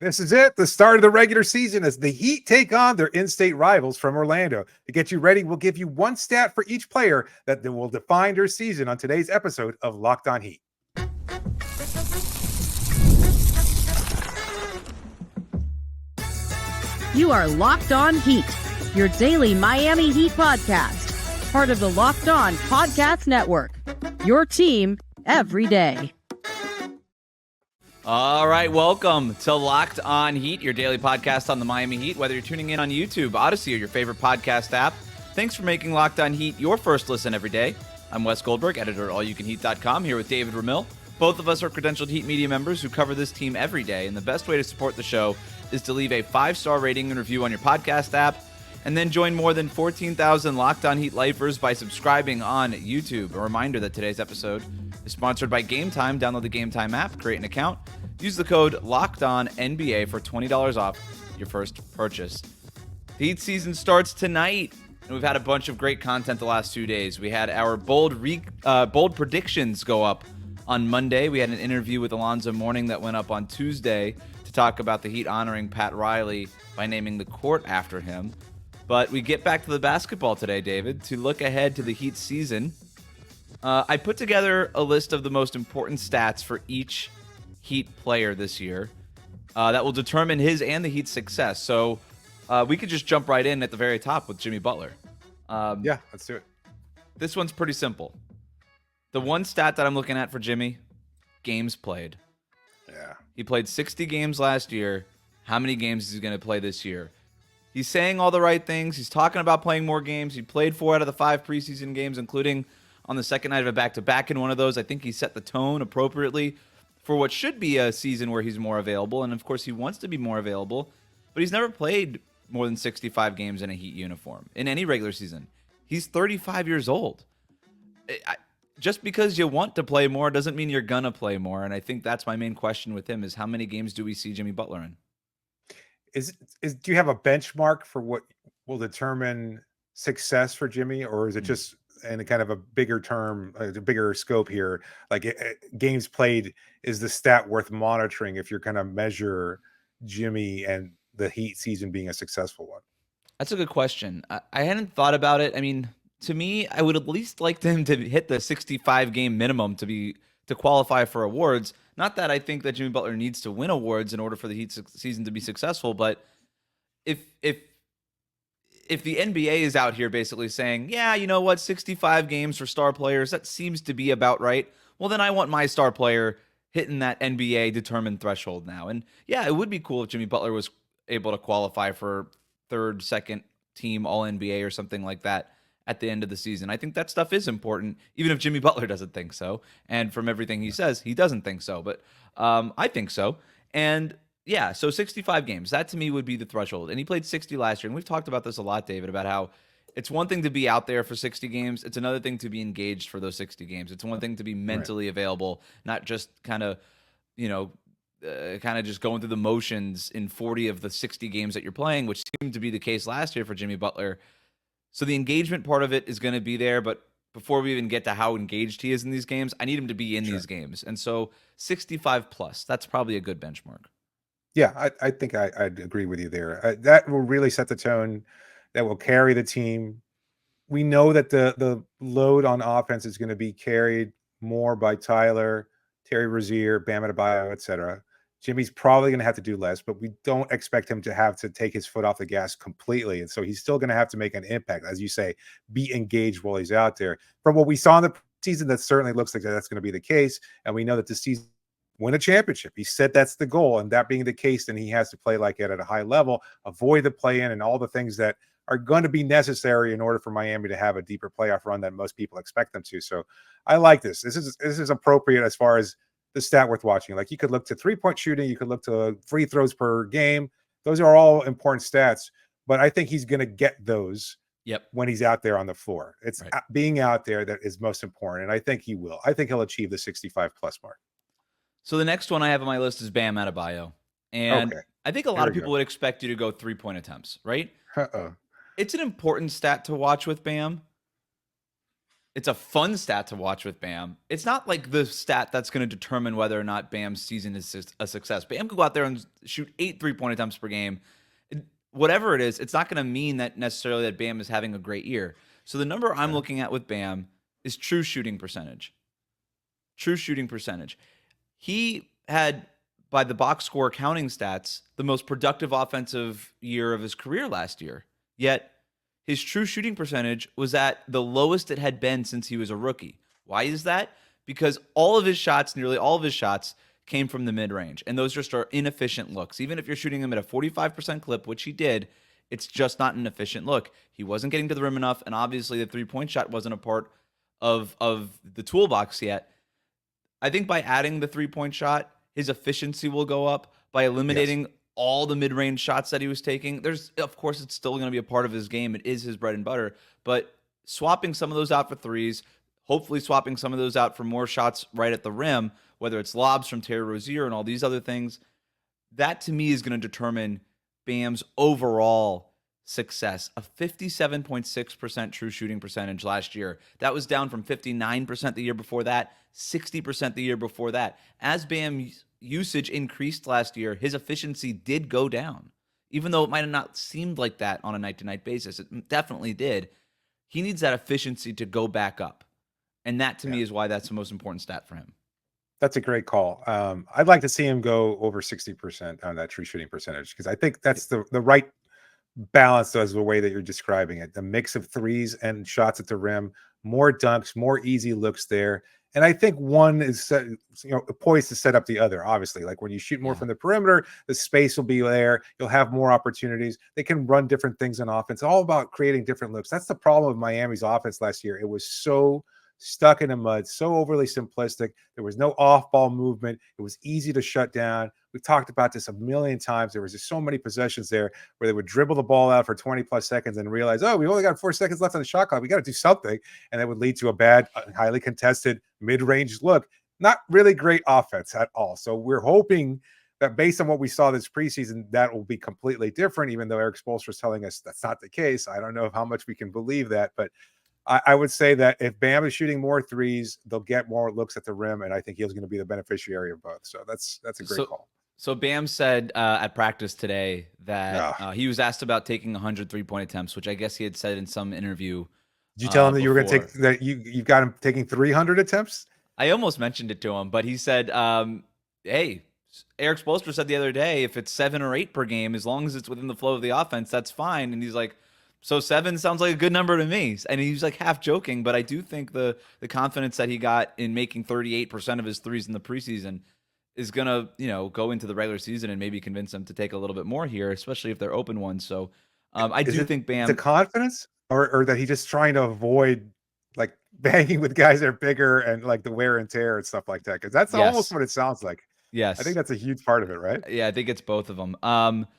This is it, the start of the regular season as the Heat take on their in-state rivals from Orlando. To get you ready, we'll give you one stat for each player that will define their season on today's episode of Locked On Heat. You are Locked On Heat, your daily Miami Heat podcast, part of the Locked On Podcast Network, your team every day. All right, welcome to Locked On Heat, your daily podcast on the Miami Heat. Whether you're tuning in on YouTube, Odyssey, or your favorite podcast app, thanks for making Locked On Heat your first listen every day. I'm Wes Goldberg, editor at allyoucanheat.com, here with David Ramil. Both of us are credentialed Heat media members who cover this team every day, and the best way to support the show is to leave a 5-star rating and review on your podcast app, and then join more than 14,000 Locked On Heat lifers by subscribing on YouTube. A reminder that today's episode is sponsored by Gametime. Download the Gametime app, create an account, use the code LOCKEDONNBA for $20 off your first purchase. The Heat season starts tonight, and we've had a bunch of great content the last 2 days. We had our bold predictions go up on Monday. We had an interview with Alonzo Mourning that went up on Tuesday to talk about the Heat honoring Pat Riley by naming the court after him. But we get back to the basketball today, David, to look ahead to the Heat season. I put together a list of the most important stats for each Heat player this year that will determine his and the Heat's success. So we could just jump right in at the very top with Jimmy Butler. Yeah, let's do it. This one's pretty simple. The one stat that I'm looking at for Jimmy, games played. Yeah. He played 60 games last year. How many games is he going to play this year? He's saying all the right things. He's talking about playing more games. He played 4 out of the 5 preseason games, including on the second night of a back-to-back in one of those. I think he set the tone appropriately for what should be a season where he's more available. And, of course, he wants to be more available. But he's never played more than 65 games in a Heat uniform in any regular season. He's 35 years old. Just because you want to play more doesn't mean you're going to play more. And I think that's my main question with him is how many games do we see Jimmy Butler in? Do you have a benchmark for what will determine success for Jimmy, or is it just in a kind of a bigger term, a bigger scope here? Like games played is the stat worth monitoring if you're going to measure Jimmy and the Heat season being a successful one? That's a good question. I hadn't thought about it. I mean, to me, I would at least like him to hit the 65 game minimum to qualify for awards. Not that I think that Jimmy Butler needs to win awards in order for the Heat season to be successful, but if the NBA is out here basically saying, yeah, you know what, 65 games for star players, that seems to be about right. Well, then I want my star player hitting that NBA determined threshold now. And yeah, it would be cool if Jimmy Butler was able to qualify for third, second team All-NBA or something like that at the end of the season. I think that stuff is important, even if Jimmy Butler doesn't think so. And from everything he says, he doesn't think so. But I think so. And yeah, so 65 games, that to me would be the threshold. And he played 60 last year. And we've talked about this a lot, David, about how it's one thing to be out there for 60 games. It's another thing to be engaged for those 60 games. It's one thing to be mentally available, not just kind of, just going through the motions in 40 of the 60 games that you're playing, which seemed to be the case last year for Jimmy Butler. So the engagement part of it is going to be there, but before we even get to how engaged he is in these games, I need him to be in these games. And so 65 plus, that's probably a good benchmark. Yeah, I think I'd agree with you there. That will really set the tone. That will carry the team. We know that the load on offense is going to be carried more by Tyler, Terry Rozier, Bam Adebayo, etc. Jimmy's probably going to have to do less, but we don't expect him to have to take his foot off the gas completely. And so he's still going to have to make an impact, as you say, be engaged while he's out there. From what we saw in the season, that certainly looks like that's going to be the case. And we know that this season, win a championship. He said that's the goal. And that being the case, then he has to play like it at a high level, avoid the play-in and all the things that are going to be necessary in order for Miami to have a deeper playoff run than most people expect them to. So I like this. This is appropriate as far as the stat worth watching. Like you could look to 3-point shooting, you could look to free throws per game. Those are all important stats, but I think he's going to get those when he's out there on the floor. It's being out there that is most important, and I think he will. I think he'll achieve the 65 plus mark. So the next one I have on my list is Bam Adebayo. And I think a lot of people would expect you to go 3-point attempts, right? It's an important stat to watch with Bam. It's a fun stat to watch with Bam. It's not like the stat that's going to determine whether or not Bam's season is a success. Bam could go out there and shoot 8 3-point attempts per game. Whatever it is, it's not going to mean that necessarily that Bam is having a great year. So the number I'm looking at with Bam is true shooting percentage. True shooting percentage. He had, by the box score counting stats, the most productive offensive year of his career last year. Yet his true shooting percentage was at the lowest it had been since he was a rookie. Why is that? Because all of his shots, nearly all of his shots, came from the mid-range. And those just are inefficient looks. Even if you're shooting them at a 45% clip, which he did, it's just not an efficient look. He wasn't getting to the rim enough, and obviously the three-point shot wasn't a part of the toolbox yet. I think by adding the three-point shot, his efficiency will go up. By eliminating all the mid-range shots that he was taking, of course, it's still going to be a part of his game. It is his bread and butter. But swapping some of those out for threes, hopefully swapping some of those out for more shots right at the rim, whether it's lobs from Terry Rozier and all these other things, that to me is going to determine Bam's overall success. A 57.6% true shooting percentage last year. That was down from 59% the year before that, 60% the year before that. As Bam's usage increased last year, his efficiency did go down. Even though it might have not seemed like that on a night-to-night basis, it definitely did. He needs that efficiency to go back up. And that, to me, is why that's the most important stat for him. That's a great call. I'd like to see him go over 60% on that true shooting percentage, because I think that's the right balance as the way that you're describing it. The mix of threes and shots at the rim, more dunks, more easy looks there. And I think one is poised to set up the other, obviously. Like when you shoot more from the perimeter, the space will be there. You'll have more opportunities. They can run different things on offense. All about creating different looks. That's the problem with Miami's offense last year. It was so stuck in the mud, so overly simplistic. There was no off-ball movement. It was easy to shut down. We've talked about this a million times. There was just so many possessions there where they would dribble the ball out for 20-plus seconds and realize, oh, we only got 4 seconds left on the shot clock. We got to do something. And that would lead to a bad, highly contested mid-range look. Not really great offense at all. So we're hoping that based on what we saw this preseason, that will be completely different, even though Eric Spoelstra is telling us that's not the case. I don't know how much we can believe that, but I would say that if Bam is shooting more threes, they'll get more looks at the rim, and I think he's going to be the beneficiary of both. So that's a great call. So Bam said at practice today that he was asked about taking 100 3-point attempts, which I guess he had said in some interview. Did you tell him that you were going to take that? You've got him taking 300 attempts? I almost mentioned it to him, but he said, "Hey, Eric Spoelstra said the other day, if it's 7 or 8 per game, as long as it's within the flow of the offense, that's fine." And he's like, so 7 sounds like a good number to me. And he's like half joking, but I do think the confidence that he got in making 38% of his threes in the preseason is going to, go into the regular season and maybe convince him to take a little bit more here, especially if they're open ones. So I do think Bam. The confidence or that he's just trying to avoid like banging with guys that are bigger and like the wear and tear and stuff like that. Because that's almost what it sounds like. Yes. I think that's a huge part of it, right? Yeah, I think it's both of them.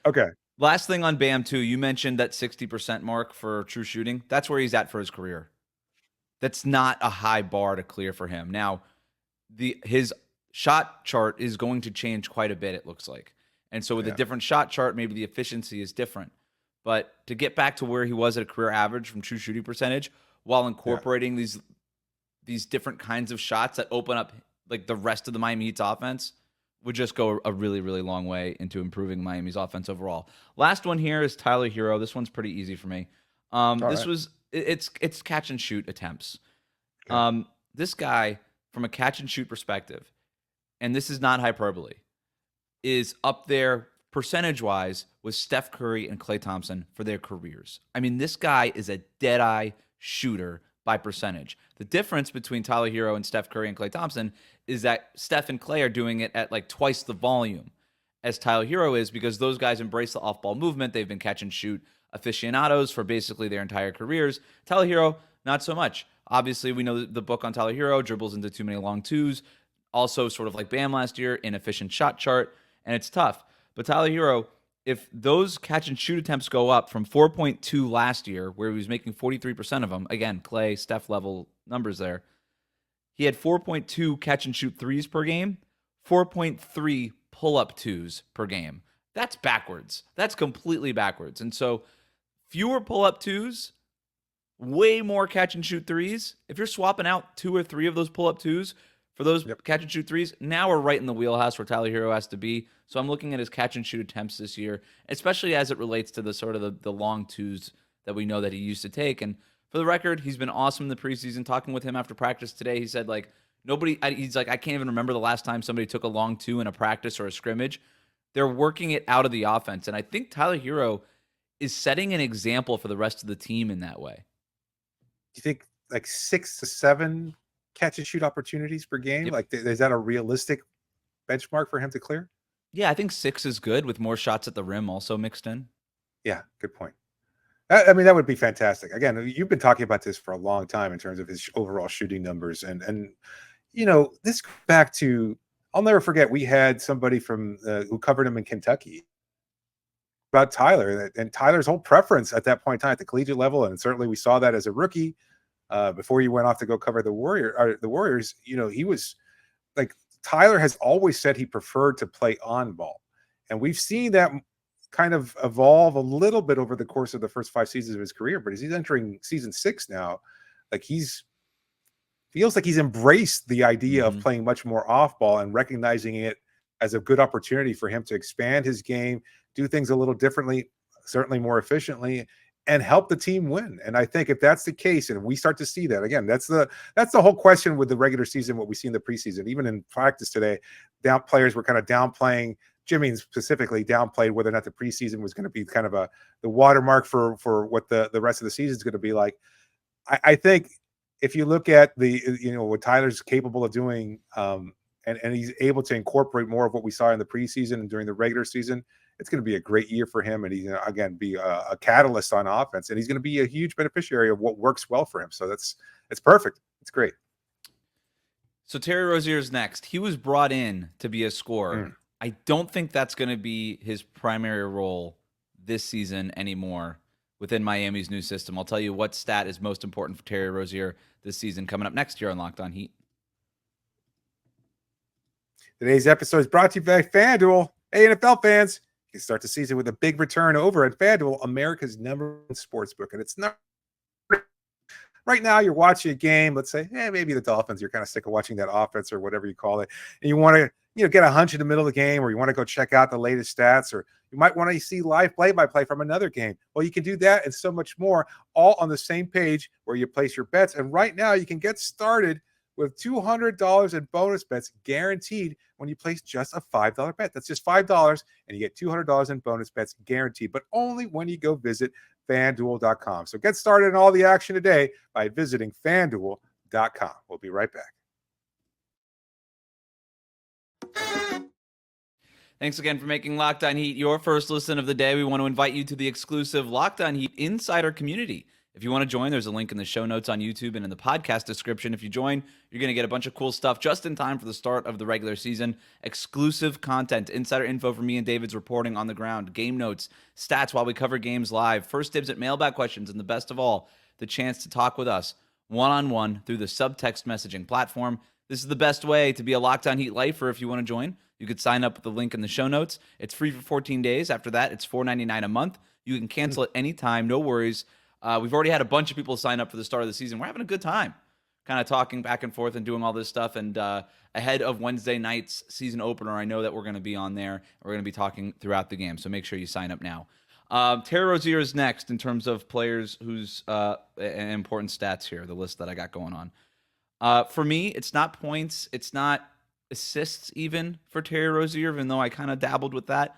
Okay. Last thing on Bam, too, you mentioned that 60% mark for true shooting. That's where he's at for his career. That's not a high bar to clear for him. Now, his shot chart is going to change quite a bit, it looks like. And so with a different shot chart, maybe the efficiency is different. But to get back to where he was at a career average from true shooting percentage, while incorporating these different kinds of shots that open up like the rest of the Miami Heat's offense, would just go a really, really long way into improving Miami's offense overall. Last one here is Tyler Herro. This one's pretty easy for me. It's catch and shoot attempts. Okay. This guy, from a catch and shoot perspective, and this is not hyperbole, is up there percentage-wise with Steph Curry and Klay Thompson for their careers. I mean, this guy is a dead-eye shooter by percentage. The difference between Tyler Herro and Steph Curry and Klay Thompson is that Steph and Klay are doing it at like twice the volume as Tyler Herro is, because those guys embrace the off-ball movement. They've been catch and shoot aficionados for basically their entire careers. Tyler Herro, not so much. Obviously, we know the book on Tyler Herro, dribbles into too many long twos. Also, sort of like Bam last year, inefficient shot chart, and it's tough. But Tyler Herro, if those catch and shoot attempts go up from 4.2 last year, where he was making 43% of them, again, Klay, Steph level numbers there, he had 4.2 catch and shoot threes per game, 4.3 pull-up twos per game. That's backwards. That's completely backwards. And so fewer pull-up twos way more catch and shoot threes. If you're swapping out 2 or 3 of those pull up twos for those catch and shoot threes, now we're right in the wheelhouse where Tyler Herro has to be. So I'm looking at his catch and shoot attempts this year, especially as it relates to the sort of the long twos that we know that he used to take. And for the record, he's been awesome in the preseason. Talking with him after practice today, he said he's like, I can't even remember the last time somebody took a long two in a practice or a scrimmage. They're working it out of the offense. And I think Tyler Herro is setting an example for the rest of the team in that way. Do you think like 6 to 7 catch and shoot opportunities per game? Yep. Like, is that a realistic benchmark for him to clear? Yeah, I think 6 is good with more shots at the rim also mixed in. Yeah, good point. I mean, that would be fantastic. Again, you've been talking about this for a long time in terms of his overall shooting numbers. And this goes back to, I'll never forget, we had somebody from who covered him in Kentucky about Tyler, and Tyler's whole preference at that point in time at the collegiate level. And certainly we saw that as a rookie before he went off to go cover the Warriors. He was like, Tyler has always said he preferred to play on ball. And we've seen that kind of evolve a little bit over the course of the first 5 seasons of his career. But as he's entering season 6 now, like feels like he's embraced the idea of playing much more off ball and recognizing it as a good opportunity for him to expand his game, do things a little differently, certainly more efficiently, and help the team win. And I think if that's the case, and we start to see that again, that's the whole question with the regular season, what we see in the preseason. Even in practice today, players were kind of downplaying, Jimmy specifically downplayed whether or not the preseason was going to be kind of the watermark for what the rest of the season is going to be like. I think if you look at what Tyler's capable of doing, and he's able to incorporate more of what we saw in the preseason and during the regular season, it's going to be a great year for him. And he's going to, again, be a catalyst on offense, and he's going to be a huge beneficiary of what works well for him. So it's perfect. It's great. So Terry Rozier is next. He was brought in to be a scorer. I don't think that's going to be his primary role this season anymore within Miami's new system. I'll tell you what stat is most important for Terry Rozier this season coming up next year on Locked On Heat. Today's episode is brought to you by FanDuel. Hey, NFL fans, you can start the season with a big return over at FanDuel, America's #1 sportsbook. And it's not right now. You're watching a game. Let's say, maybe the Dolphins. You're kind of sick of watching that offense or whatever you call it, and you want to get a hunch in the middle of the game, or you want to go check out the latest stats, or you might want to see live play-by-play from another game. Well, you can do that and so much more, all on the same page where you place your bets. And right now, you can get started with $200 in bonus bets guaranteed when you place just a $5 bet. That's just $5, and you get $200 in bonus bets guaranteed, but only when you go visit FanDuel.com. So get started on all the action today by visiting FanDuel.com. We'll be right back. Thanks again for making Locked On Heat your first listen of the day. We want to invite you to the exclusive Locked On Heat Insider community. If you want to join, there's a link in the show notes on YouTube and in the podcast description. If you join, you're going to get a bunch of cool stuff just in time for the start of the regular season. Exclusive content, insider info from me and David's reporting on the ground, game notes, stats while we cover games live, first dibs at mailbag questions, and the best of all, the chance to talk with us one-on-one through the subtext messaging platform. This is the best way to be a Locked On Heat lifer. If you want to join, you could sign up with the link in the show notes. It's free for 14 days. After that, it's $4.99 a month. You can cancel at any time, no worries. We've already had a bunch of people sign up for the start of the season. We're having a good time kind of talking back and forth and doing all this stuff. And ahead of Wednesday night's season opener, I know that we're going to be on there. We're going to be talking throughout the game, so make sure you sign up now. Terry Rozier is next in terms of players whose important stats here, the list that I got going on. For me, it's not points. It's not assists even for Terry Rozier, even though I kind of dabbled with that.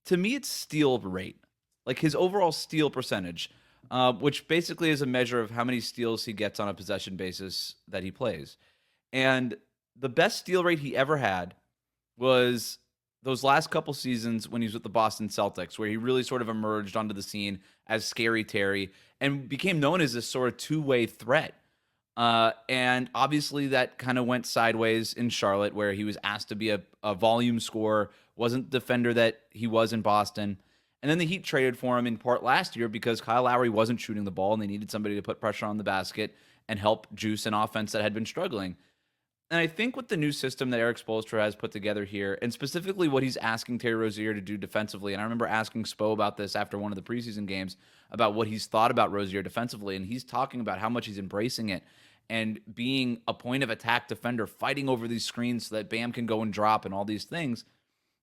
To me, it's steal rate, like his overall steal percentage, which basically is a measure of how many steals he gets on a possession basis that he plays. And the best steal rate he ever had was those last couple seasons when he was with the Boston Celtics, where he really sort of emerged onto the scene as Scary Terry and became known as this sort of two-way threat. And obviously that kind of went sideways in Charlotte, where he was asked to be a volume scorer, wasn't the defender that he was in Boston. And then the Heat traded for him in part last year because Kyle Lowry wasn't shooting the ball and they needed somebody to put pressure on the basket and help juice an offense that had been struggling. And I think with the new system that Eric Spoelstra has put together here, and specifically what he's asking Terry Rozier to do defensively, and I remember asking Spo about this after one of the preseason games about what he's thought about Rozier defensively, and he's talking about how much he's embracing it and being a point of attack defender, fighting over these screens so that Bam can go and drop and all these things.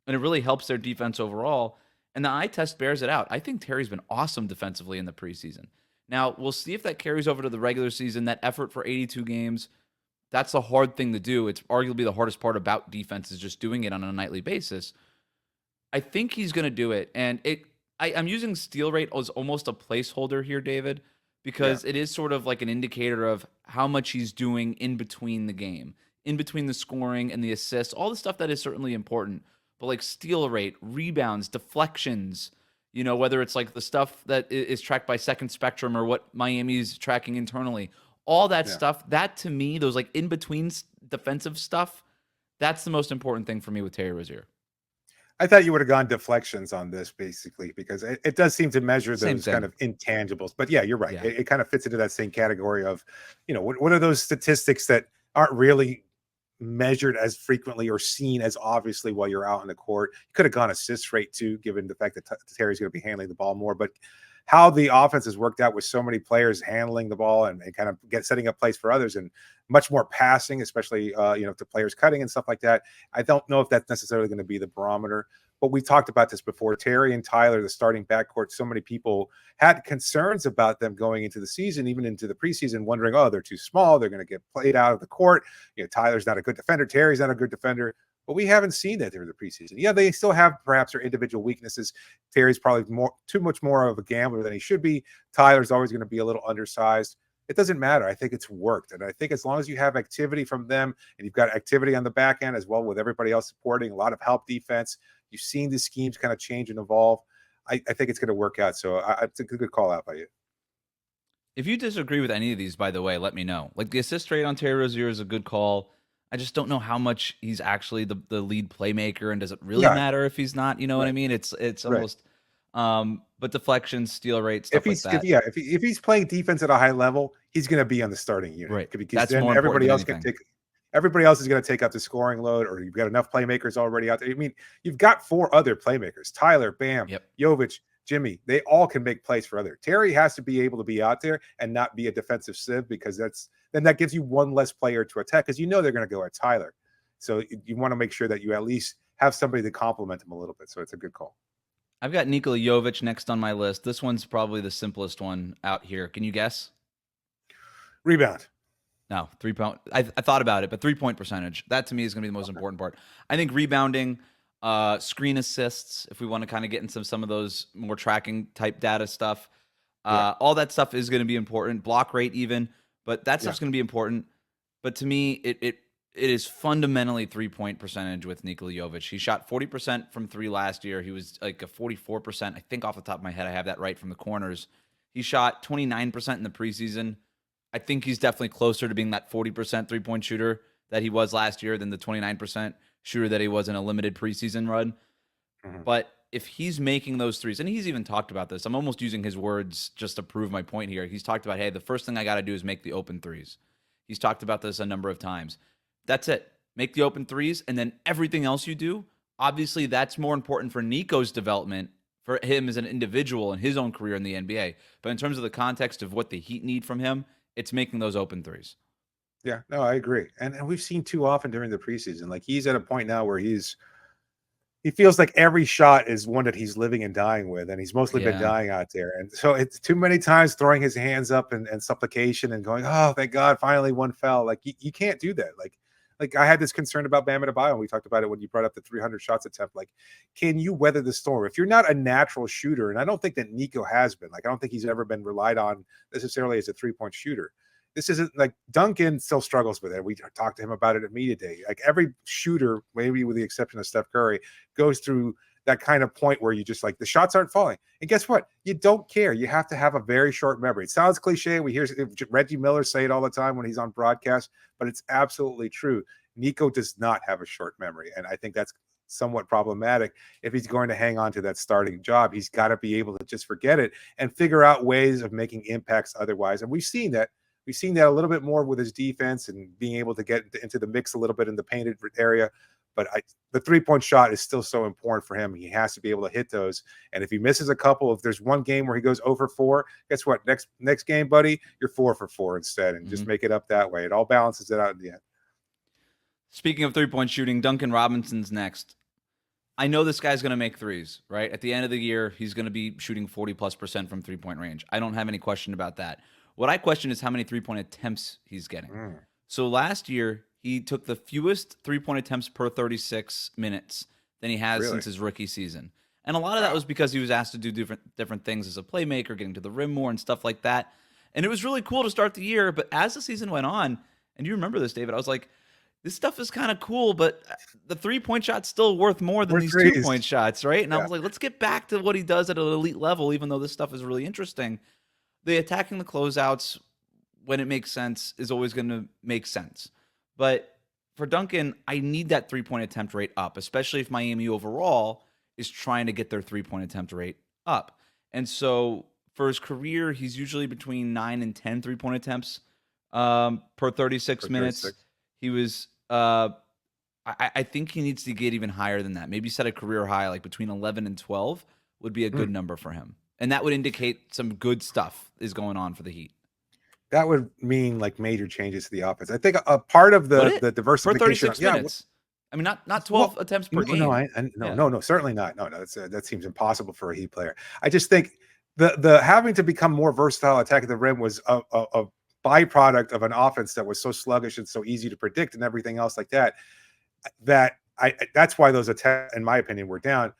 And it really helps their defense overall. And the eye test bears it out. I think Terry's been awesome defensively in the preseason. Now, we'll see if that carries over to the regular season, that effort for 82 games. That's a hard thing to do. It's arguably the hardest part about defense is just doing it on a nightly basis. I think he's going to do it. And I'm using steal rate as almost a placeholder here, David, because it is sort of like an indicator of how much he's doing in between the game, in between the scoring and the assists, all the stuff that is certainly important. But like steal rate, rebounds, deflections, whether it's like the stuff that is tracked by Second Spectrum or what Miami's tracking internally, all that stuff, that to me, those like in between defensive stuff, that's the most important thing for me with Terry Rozier. I thought you would have gone deflections on this basically, because it does seem to measure Same those thing. kind of intangibles. But yeah, you're right. Yeah. It kind of fits into that same category of, what are those statistics that aren't really measured as frequently or seen as obviously while you're out on the court. You could have gone assist rate too, given the fact that Terry's going to be handling the ball more. But how the offense has worked out with so many players handling the ball and kind of setting up plays for others and much more passing, especially to players cutting and stuff like that. I don't know if that's necessarily going to be the barometer. But we talked about this before. Terry and Tyler, the starting backcourt, so many people had concerns about them going into the season, even into the preseason, wondering, oh, they're too small. They're going to get played out of the court. Tyler's not a good defender. Terry's not a good defender. But we haven't seen that through the preseason. Yeah, they still have perhaps their individual weaknesses. Terry's probably too much more of a gambler than he should be. Tyler's always going to be a little undersized. It doesn't matter. I think it's worked. And I think as long as you have activity from them and you've got activity on the back end as well with everybody else supporting, a lot of help defense, you've seen the schemes kind of change and evolve. I think it's going to work out. So it's a good call out by you. If you disagree with any of these, by the way, let me know. Like the assist rate on Terry Rozier is a good call. I just don't know how much he's actually the lead playmaker, and does it really matter if he's not? You know what I mean? It's almost but deflections, steal rate, stuff like that. If he's playing defense at a high level, he's going to be on the starting unit. Right. Because that's then more everybody else important can take. Everybody else is going to take up the scoring load, or you've got enough playmakers already out there. I mean, you've got 4 other playmakers: Tyler, Bam, Jovic, Jimmy. They all can make plays for other. Terry has to be able to be out there and not be a defensive sieve, because that gives you one less player to attack, because they're going to go at Tyler. So you want to make sure that you at least have somebody to complement him a little bit. So it's a good call. I've got Nikola Jovic next on my list. This one's probably the simplest one out here. Can you guess? Rebound. No, 3-point. I thought about it, but 3-point percentage. That to me is going to be the most important part. I think rebounding, screen assists, if we want to kind of get into some of those more tracking type data stuff, all that stuff is going to be important. Block rate even, but that stuff's going to be important. But to me, it is fundamentally 3-point percentage with Nikola Jovic. He shot 40% from 3 last year. He was like a 44%. I think off the top of my head, I have that right from the corners. He shot 29% in the preseason. I think he's definitely closer to being that 40% 3-point shooter that he was last year than the 29% shooter that he was in a limited preseason run. Mm-hmm. But if he's making those threes, and he's even talked about this, I'm almost using his words just to prove my point here. He's talked about, hey, the first thing I got to do is make the open threes. He's talked about this a number of times. That's it. Make the open threes, and then everything else you do, obviously that's more important for Nico's development, for him as an individual in his own career in the NBA. But in terms of the context of what the Heat need from him, it's making those open threes. Yeah, no, I agree. And we've seen too often during the preseason, like he's at a point now where he feels like every shot is one that he's living and dying with, and he's mostly been dying out there. And so it's too many times throwing his hands up and supplication and going, oh, thank God, finally one fell. Like you can't do that. Like I had this concern about Bam Adebayo, and we talked about it when you brought up the 300 shots attempt. Like, can you weather the storm? If you're not a natural shooter, and I don't think that Nico has been, like I don't think he's ever been relied on necessarily as a 3-point shooter. This isn't like Duncan still struggles with it. We talked to him about it at media day. Like every shooter, maybe with the exception of Steph Curry, goes through that kind of point where you just like the shots aren't falling. And guess what? You don't care. You have to have a very short memory. It sounds cliche. We hear Reggie Miller say it all the time when he's on broadcast, but it's absolutely true. Nico does not have a short memory. And I think that's somewhat problematic. If he's going to hang on to that starting job, he's got to be able to just forget it and figure out ways of making impacts otherwise. And we've seen that We've seen that a little bit more with his defense and being able to get into the mix a little bit in the painted area. But the three-point shot is still so important for him. He has to be able to hit those. And if he misses a couple, if there's one game where he goes 0 for 4, guess what? Next game, buddy, you're 4 for 4 instead, and just make it up that way. It all balances it out in the end. Speaking of three-point shooting, Duncan Robinson's next. I know this guy's going to make threes, right? At the end of the year, he's going to be shooting 40+% from three-point range. I don't have any question about that. What I question is how many three-point attempts he's getting. So last year, he took the fewest three-point attempts per 36 minutes than he has since his rookie season. And a lot of that was because he was asked to do different things as a playmaker, getting to the rim more and stuff like that. And it was really cool to start the year. But as the season went on, and you remember this, David, I was like, this stuff is kind of cool, but the three-point shot's still worth more than these two-point shots, right? And I was like, let's get back to what he does at an elite level, even though this stuff is really interesting. The attacking the closeouts when it makes sense is always going to make sense. But for Duncan, I need that three-point attempt rate up, especially if Miami overall is trying to get their three-point attempt rate up. And so for his career, he's usually between 9 and 10 three-point attempts per 36 minutes. He was, I think he needs to get even higher than that. Maybe set a career high, like between 11 and 12 would be a good number for him. And that would indicate some good stuff is going on for the Heat. That would mean like major changes to the offense. I think a part of the diversification for 36 minutes. I mean, not 12 attempts per game. No, certainly not. No, that seems impossible for a Heat player. I just think the having to become more versatile attacking the rim was a byproduct of an offense that was so sluggish and so easy to predict and everything else like that. That's why those attacks, in my opinion, were down.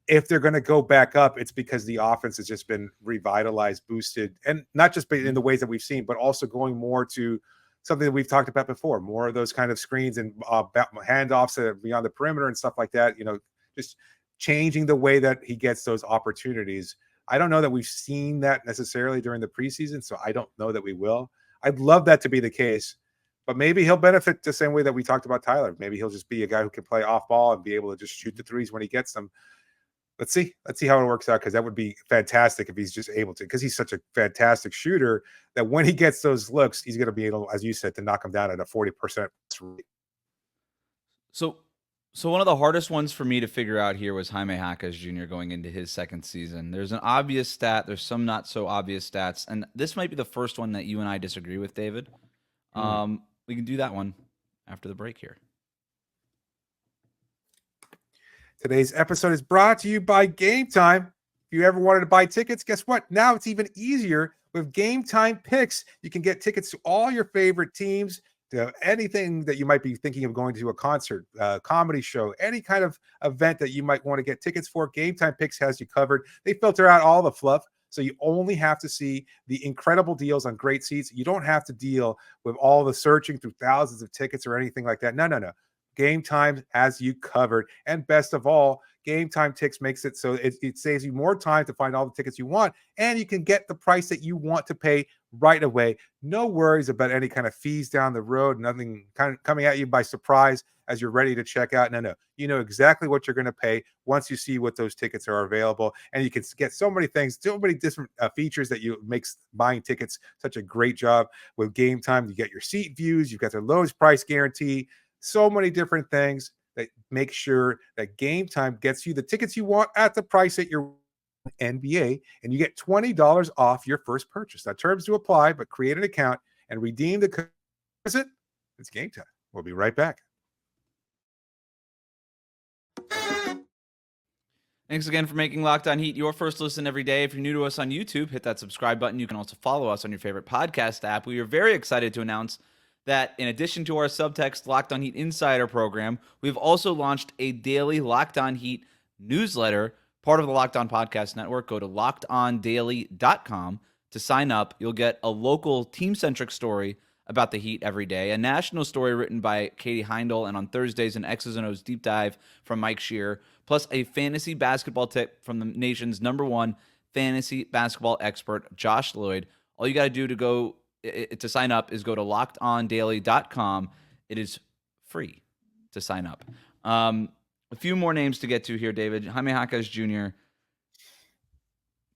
If they're going to go back up, it's because the offense has just been revitalized, boosted, and not just in the ways that we've seen, but also going more to something that we've talked about before, more of those kind of screens and handoffs beyond the perimeter and stuff like that. Just changing the way that he gets those opportunities. I don't know that we've seen that necessarily during the preseason, so I don't know that we will. I'd love that to be the case, but maybe he'll benefit the same way that we talked about Tyler. Maybe he'll just be a guy who can play off ball and be able to just shoot the threes when he gets them. Let's see how it works out, because that would be fantastic if he's just able to, because he's such a fantastic shooter that when he gets those looks, he's going to be able, as you said, to knock them down at a 40% rate. So one of the hardest ones for me to figure out here was Jaime Jaquez Jr. going into his second season. There's an obvious stat. There's some not so obvious stats. And this might be the first one that you and I disagree with, David. We can do that one after the break here. Today's episode is brought to you by Gametime. If you ever wanted to buy tickets, guess what? Now it's even easier with Gametime Picks. You can get tickets to all your favorite teams, to anything that you might be thinking of going to, a concert, comedy show, any kind of event that you might want to get tickets for. Gametime Picks has you covered. They filter out all the fluff, so you only have to see the incredible deals on great seats. You don't have to deal with all the searching through thousands of tickets or anything like that. No. Gametime has you covered. And best of all, Gametime Ticks makes it so it saves you more time to find all the tickets you want, and you can get the price that you want to pay right away. No worries about any kind of fees down the road, nothing kind of coming at you by surprise as you're ready to check out. No. You know exactly what you're going to pay once you see what those tickets are available, and you can get so many things, so many different features that makes buying tickets such a great job. With Gametime, you get your seat views, you've got their lowest price guarantee, so many different things that make sure that Gametime gets you the tickets you want at the price that you're NBA, and you get $20 off your first purchase. Now, terms to apply, but create an account and redeem the code. It's Gametime. We'll be right back. Thanks again for making Locked On Heat your first listen every day. If you're new to us on YouTube, hit that subscribe button. You can also follow us on your favorite podcast app. We are very excited to announce that in addition to our Subtext Locked On Heat Insider program, we've also launched a daily Locked On Heat newsletter, part of the Locked On Podcast Network. Go to lockedondaily.com to sign up. You'll get a local team-centric story about the Heat every day, a national story written by Katie Heindel, and on Thursdays, an X's and O's deep dive from Mike Shear, plus a fantasy basketball tip from the nation's #1 fantasy basketball expert, Josh Lloyd. All you got to do to sign up is go to lockedondaily.com. It is free to sign up. A few more names to get to here, David. Jaime Jaquez Jr.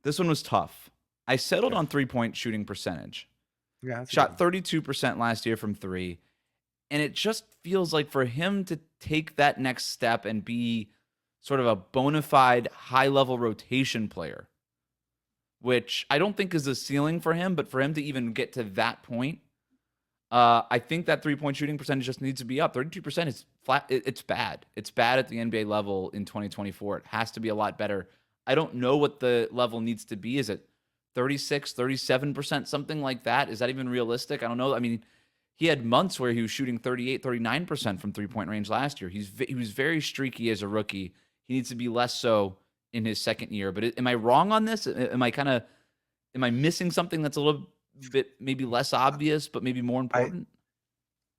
This one was tough. I settled on three-point shooting percentage. Yeah, that's a good Shot one. 32% last year from three. And it just feels like for him to take that next step and be sort of a bona fide high-level rotation player, which I don't think is the ceiling for him, but for him to even get to that point, I think that three-point shooting percentage just needs to be up. 32% is flat. It's bad. It's bad at the NBA level in 2024. It has to be a lot better. I don't know what the level needs to be. Is it 36, 37%, something like that? Is that even realistic? I don't know. I mean, he had months where he was shooting 38, 39% from three-point range last year. He was very streaky as a rookie. He needs to be less so in his second year. But am I wrong on this? Am I missing something that's a little bit maybe less obvious, but maybe more I important?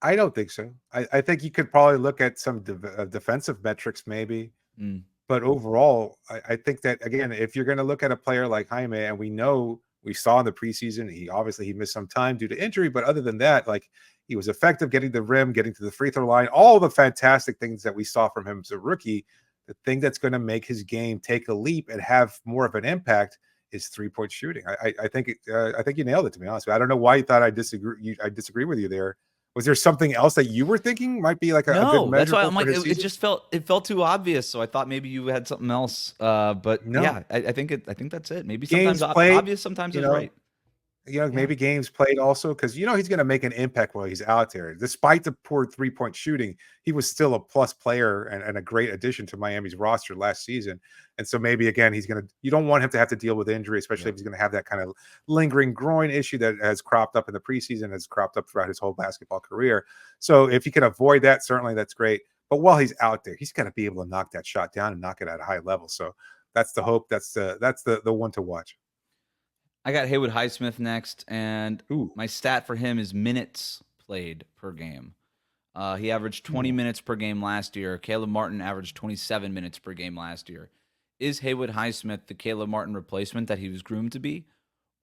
I don't think so. I think you could probably look at some defensive metrics maybe, Mm, but overall, I think that again, if you're going to look at a player like Jaime, and we saw in the preseason, he missed some time due to injury, but other than that, like he was effective getting the rim, getting to the free throw line, all the fantastic things that we saw from him as a rookie. The thing that's going to make his game take a leap and have more of an impact is 3-point shooting. I think I think you nailed it. To be honest, I don't know why you thought I disagree. I disagree with you there. Was there something else that you were thinking might be like a good No, that's why measurable I'm for like, his it season? just felt too obvious. So I thought maybe you had something else. But No, yeah, I think that's it. Maybe sometimes games played. obvious, sometimes You is know, right. Yeah. maybe games played also because he's going to make an impact while he's out there. Despite the poor 3-point shooting, he was still a plus player and a great addition to Miami's roster last season. And so maybe again, you don't want him to have to deal with injury, especially Yeah. if he's going to have that kind of lingering groin issue that has cropped up in the preseason, has cropped up throughout his whole basketball career. So if he can avoid that, certainly that's great. But while he's out there, he's got to be able to knock that shot down and knock it at a high level. So that's the hope. That's the one to watch. I got Haywood Highsmith next, and Ooh. my stat for him is minutes played per game. He averaged 20 Hmm. minutes per game last year. Caleb Martin averaged 27 minutes per game last year. Is Haywood Highsmith the Caleb Martin replacement that he was groomed to be?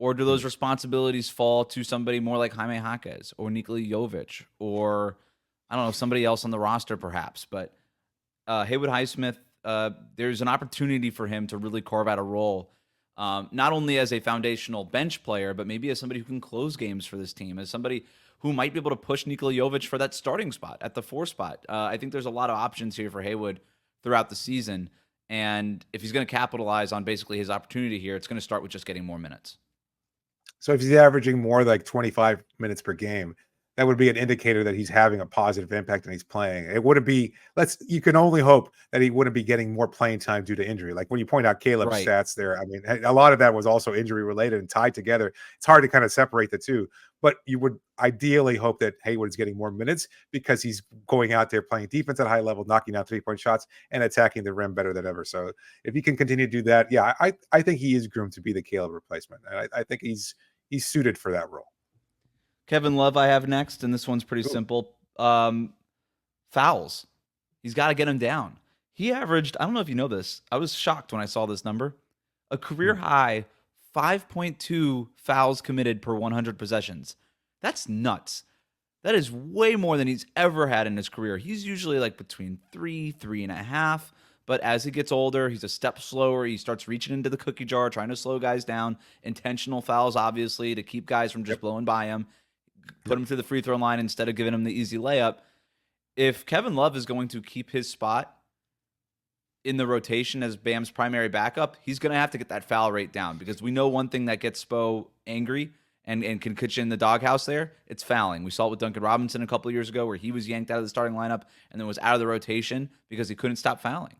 Or do those responsibilities fall to somebody more like Jaime Jaquez or Nikola Jovic or, I don't know, somebody else on the roster perhaps? But Haywood Highsmith, there's an opportunity for him to really carve out a role, not only as a foundational bench player, but maybe as somebody who can close games for this team, as somebody who might be able to push Nikola Jovic for that starting spot at the 4 spot. I think there's a lot of options here for Haywood throughout the season. And if he's going to capitalize on basically his opportunity here, it's going to start with just getting more minutes. So if he's averaging more like 25 minutes per game, that would be an indicator that he's having a positive impact and he's playing. It wouldn't be, you can only hope that he wouldn't be getting more playing time due to injury. Like when you point out Caleb's Right. stats there, I mean, a lot of that was also injury related and tied together. It's hard to kind of separate the two, but you would ideally hope that Haywood is getting more minutes because he's going out there playing defense at a high level, knocking down 3-point shots and attacking the rim better than ever. So if he can continue to do that, yeah, I think he is groomed to be the Caleb replacement. And I think he's suited for that role. Kevin Love, I have next, and this one's pretty Cool. simple. Fouls. He's got to get him down. He averaged, I don't know if you know this, I was shocked when I saw this number, a career high 5.2 fouls committed per 100 possessions. That's nuts. That is way more than he's ever had in his career. He's usually like between 3.5. But as he gets older, he's a step slower. He starts reaching into the cookie jar, trying to slow guys down. Intentional fouls, obviously, to keep guys from just blowing by him. Put him through the free throw line instead of giving him the easy layup. If Kevin Love is going to keep his spot in the rotation as Bam's primary backup, he's going to have to get that foul rate down because we know one thing that gets Spo angry and can catch you in the doghouse there, it's fouling. We saw it with Duncan Robinson a couple of years ago where he was yanked out of the starting lineup and then was out of the rotation because he couldn't stop fouling.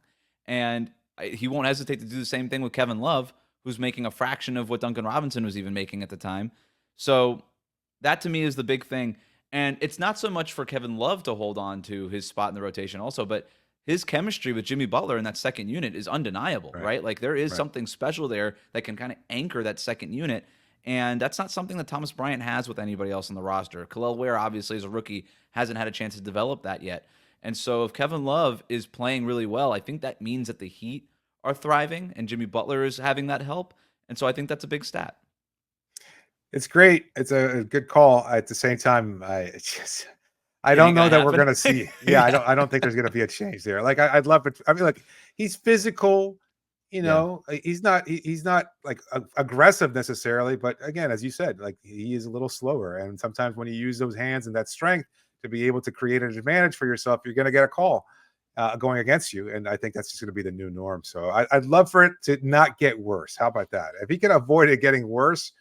And he won't hesitate to do the same thing with Kevin Love, who's making a fraction of what Duncan Robinson was even making at the time. So that to me is the big thing. And it's not so much for Kevin Love to hold on to his spot in the rotation also, but his chemistry with Jimmy Butler in that second unit is undeniable, right? Like there is something special there that can kind of anchor that second unit. And that's not something that Thomas Bryant has with anybody else on the roster. Kel'el Ware, obviously, as a rookie, hasn't had a chance to develop that yet. And so if Kevin Love is playing really well, I think that means that the Heat are thriving and Jimmy Butler is having that help. And so I think that's a big stat. It's great. It's a good call. At the same time, I It ain't don't know gonna that we're happen. gonna see. Yeah, I don't think there's gonna be a change there. Like I'd love it. I mean, like he's physical. He's not like aggressive necessarily, but again, as you said, like he is a little slower. And sometimes when you use those hands and that strength to be able to create an advantage for yourself, you're going to get a call going against you. And I think that's just going to be the new norm. So I'd love for it to not get worse. How about that? If he can avoid it getting worse,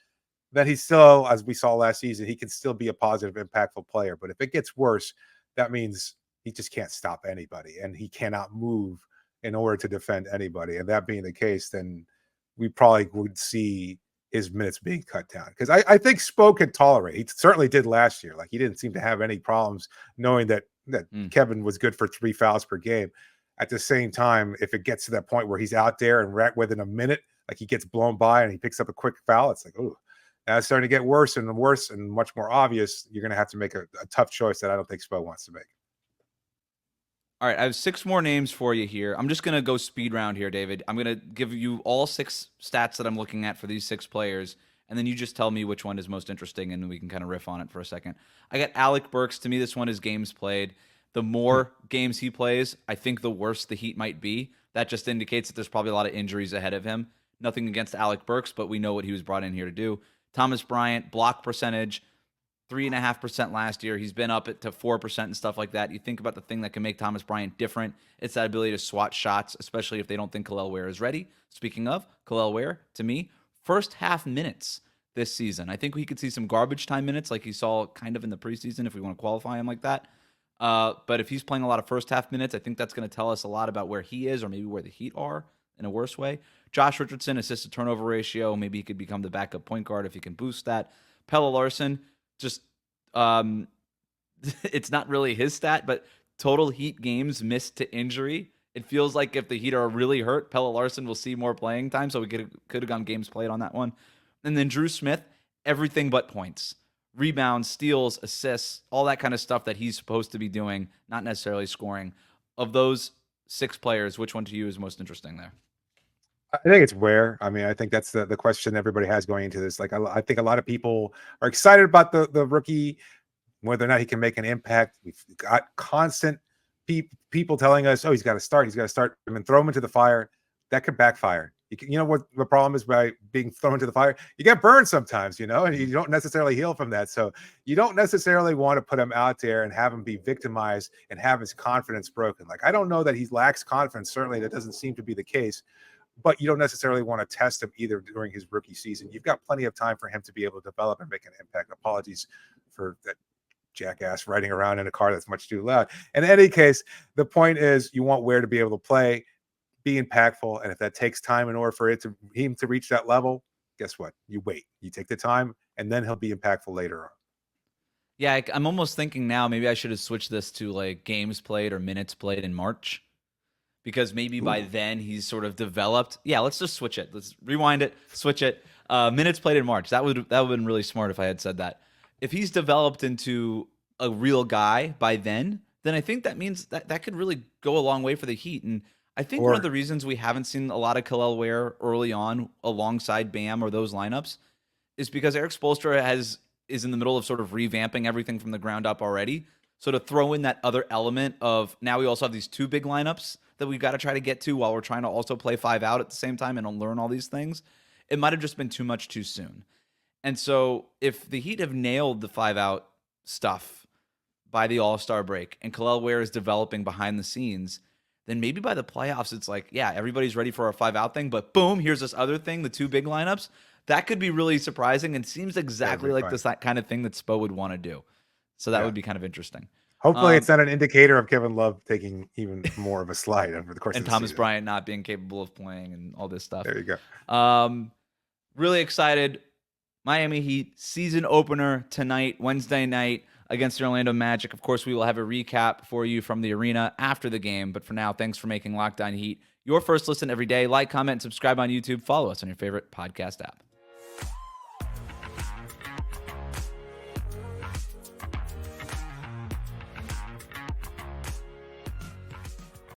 then he's still, as we saw last season, he can still be a positive, impactful player. But if it gets worse, that means he just can't stop anybody and he cannot move in order to defend anybody. And that being the case, then we probably would see his minutes being cut down. Because I think Spo could tolerate. He certainly did last year. Like he didn't seem to have any problems knowing that Kevin was good for 3 fouls per game. At the same time, if it gets to that point where he's out there and right within a minute, like he gets blown by and he picks up a quick foul, it's like, oh, now it's starting to get worse and worse and much more obvious. You're going to have to make a tough choice that I don't think Spo wants to make. All right, I have 6 more names for you here. I'm just going to go speed round here, David. I'm going to give you all 6 stats that I'm looking at for these 6 players, and then you just tell me which one is most interesting, and we can kind of riff on it for a second. I got Alec Burks. To me, this one is games played. The more games he plays, I think the worse the Heat might be. That just indicates that there's probably a lot of injuries ahead of him. Nothing against Alec Burks, but we know what he was brought in here to do. Thomas Bryant, block percentage, 3.5% last year. He's been up to 4% and stuff like that. You think about the thing that can make Thomas Bryant different. It's that ability to swat shots, especially if they don't think Kel'el Ware is ready. Speaking of, Kel'el Ware, to me, first half minutes this season. I think we could see some garbage time minutes like you saw kind of in the preseason if we want to qualify him like that. But if he's playing a lot of first half minutes, I think that's going to tell us a lot about where he is or maybe where the Heat are in a worse way. Josh Richardson, assist to turnover ratio. Maybe he could become the backup point guard if he can boost that. Pelle Larsson, just it's not really his stat, but total Heat games missed to injury. It feels like if the Heat are really hurt, Pelle Larsson will see more playing time, so we could have gone games played on that one. And then Drew Smith, everything but points. Rebounds, steals, assists, all that kind of stuff that he's supposed to be doing, not necessarily scoring. Of those 6 players, which one to you is most interesting there? I think it's Ware. I mean, I think that's the question everybody has going into this. Like, I think a lot of people are excited about the rookie, whether or not he can make an impact. We've got constant people telling us, oh, he's got to start. I mean, throw him into the fire. That could backfire. You know what the problem is by being thrown into the fire? You get burned sometimes, and you don't necessarily heal from that. So you don't necessarily want to put him out there and have him be victimized and have his confidence broken. Like, I don't know that he lacks confidence. Certainly that doesn't seem to be the case. But you don't necessarily want to test him either during his rookie season. You've got plenty of time for him to be able to develop and make an impact. Apologies for that jackass riding around in a car that's much too loud. In any case, the point is you want Ware to be able to play, be impactful, and if that takes time in order for him to reach that level, guess what? You wait. You take the time, and then he'll be impactful later on. Yeah, I'm almost thinking now maybe I should have switched this to like games played or minutes played in March. Because maybe by then he's sort of developed. Yeah, let's just switch it. Let's rewind it, switch it. Minutes played in March. That would have been really smart if I had said that. If he's developed into a real guy by then I think that means that could really go a long way for the Heat. And I think one of the reasons we haven't seen a lot of Kel'el Ware early on alongside Bam or those lineups is because Eric Spoelstra is in the middle of sort of revamping everything from the ground up already. So to throw in that other element of now we also have these 2 big lineups that we've got to try to get to while we're trying to also play 5 out at the same time and learn all these things, it might have just been too much too soon. And so if the Heat have nailed the 5 out stuff by the All-Star break and Kel'el Ware is developing behind the scenes, then maybe by the playoffs it's like, yeah, everybody's ready for our 5 out thing, but boom, here's this other thing, the 2 big lineups. That could be really surprising and seems exactly like this kind of thing that Spo would want to do. So that would be kind of interesting. Hopefully it's not an indicator of Kevin Love taking even more of a slide over the course of the Thomas season. Bryant not being capable of playing and all this stuff. There you go. Really excited. Miami Heat season opener tonight, Wednesday night against the Orlando Magic. Of course, we will have a recap for you from the arena after the game. But for now, thanks for making Locked On Heat your first listen every day. Like, comment, and subscribe on YouTube. Follow us on your favorite podcast app.